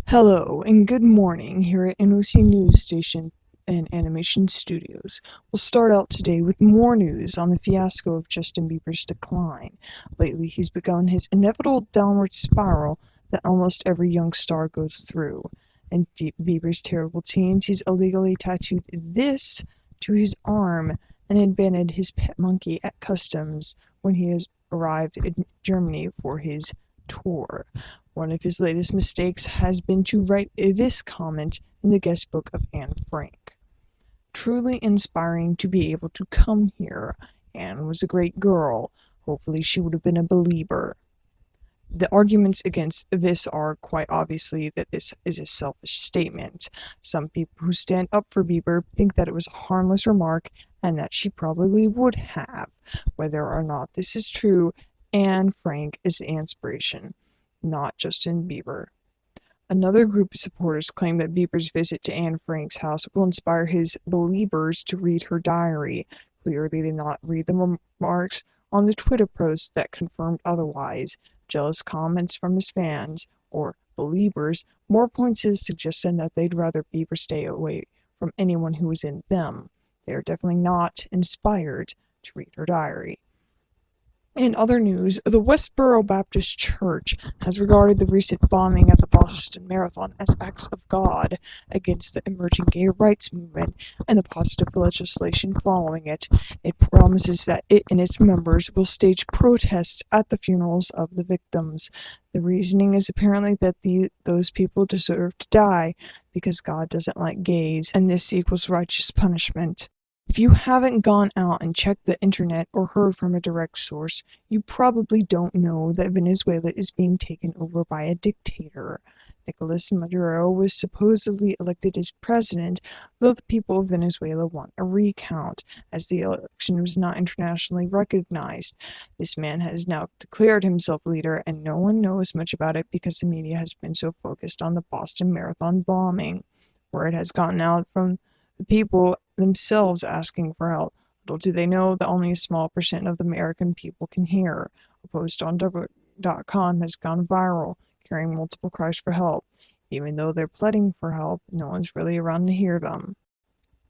Hello and good morning here at NOC News Station and Animation Studios. We'll start out today with more news on the fiasco of Justin Bieber's decline. Lately, he's begun his inevitable downward spiral that almost every young star goes through. And Bieber's terrible teens, he's illegally tattooed this to his arm and abandoned his pet monkey at customs when he has arrived in Germany for his tour. One of his latest mistakes has been to write this comment in the guest book of Anne Frank. Truly inspiring to be able to come here. Anne was a great girl. Hopefully she would have been a believer. The arguments against this are quite obviously that this is a selfish statement. Some people who stand up for Bieber think that it was a harmless remark and that she probably would have. Whether or not this is true, Anne Frank is the inspiration, not Justin Bieber. Another group of supporters claim that Bieber's visit to Anne Frank's house will inspire his believers to read her diary. Clearly, they did not read the remarks on the Twitter post that confirmed otherwise. Jealous comments from his fans, or believers, more points to the suggestion that they'd rather Bieber stay away from anyone who was in them. They are definitely not inspired to read her diary. In other news, the Westboro Baptist Church has regarded the recent bombing at the Boston Marathon as acts of God against the emerging gay rights movement and the positive legislation following it. It promises that it and its members will stage protests at the funerals of the victims. The reasoning is apparently that those people deserve to die because God doesn't like gays, and this equals righteous punishment. If you haven't gone out and checked the internet or heard from a direct source, you probably don't know that Venezuela is being taken over by a dictator. Nicolas Maduro was supposedly elected as president, though the people of Venezuela want a recount, as the election was not internationally recognized. This man has now declared himself leader, and no one knows much about it because the media has been so focused on the Boston Marathon bombing. Word has gotten out from the people themselves asking for help. Little do they know that only a small percent of the American people can hear. A post on .com has gone viral, carrying multiple cries for help. Even though they're pleading for help, no one's really around to hear them.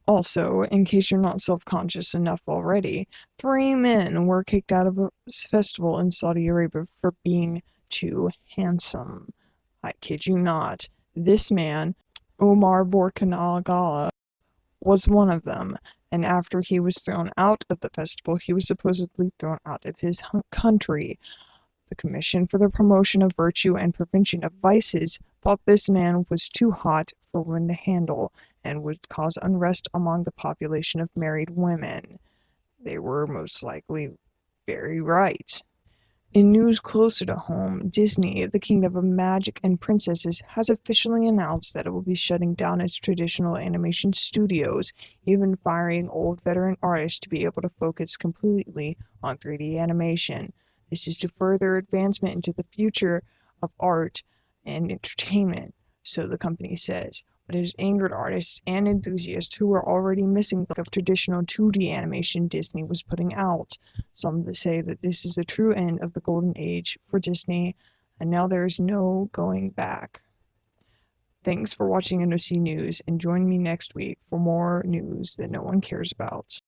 Also, in case you're not self-conscious enough already, 3 men were kicked out of a festival in Saudi Arabia for being too handsome. I kid you not. This man, Omar Borkanagala, was one of them, and after he was thrown out of the festival, he was supposedly thrown out of his country. The Commission for the Promotion of Virtue and Prevention of Vices thought this man was too hot for women to handle and would cause unrest among the population of married women. They were most likely very right. In news closer to home, Disney, the kingdom of magic and princesses, has officially announced that it will be shutting down its traditional animation studios, even firing old veteran artists to be able to focus completely on 3D animation. This is to further advancement into the future of art and entertainment, so the company says. But it has angered artists and enthusiasts who were already missing the look of traditional 2D animation Disney was putting out. Some say that this is the true end of the golden age for Disney, and now there is no going back. Thanks for watching NOC News, and join me next week for more news that no one cares about.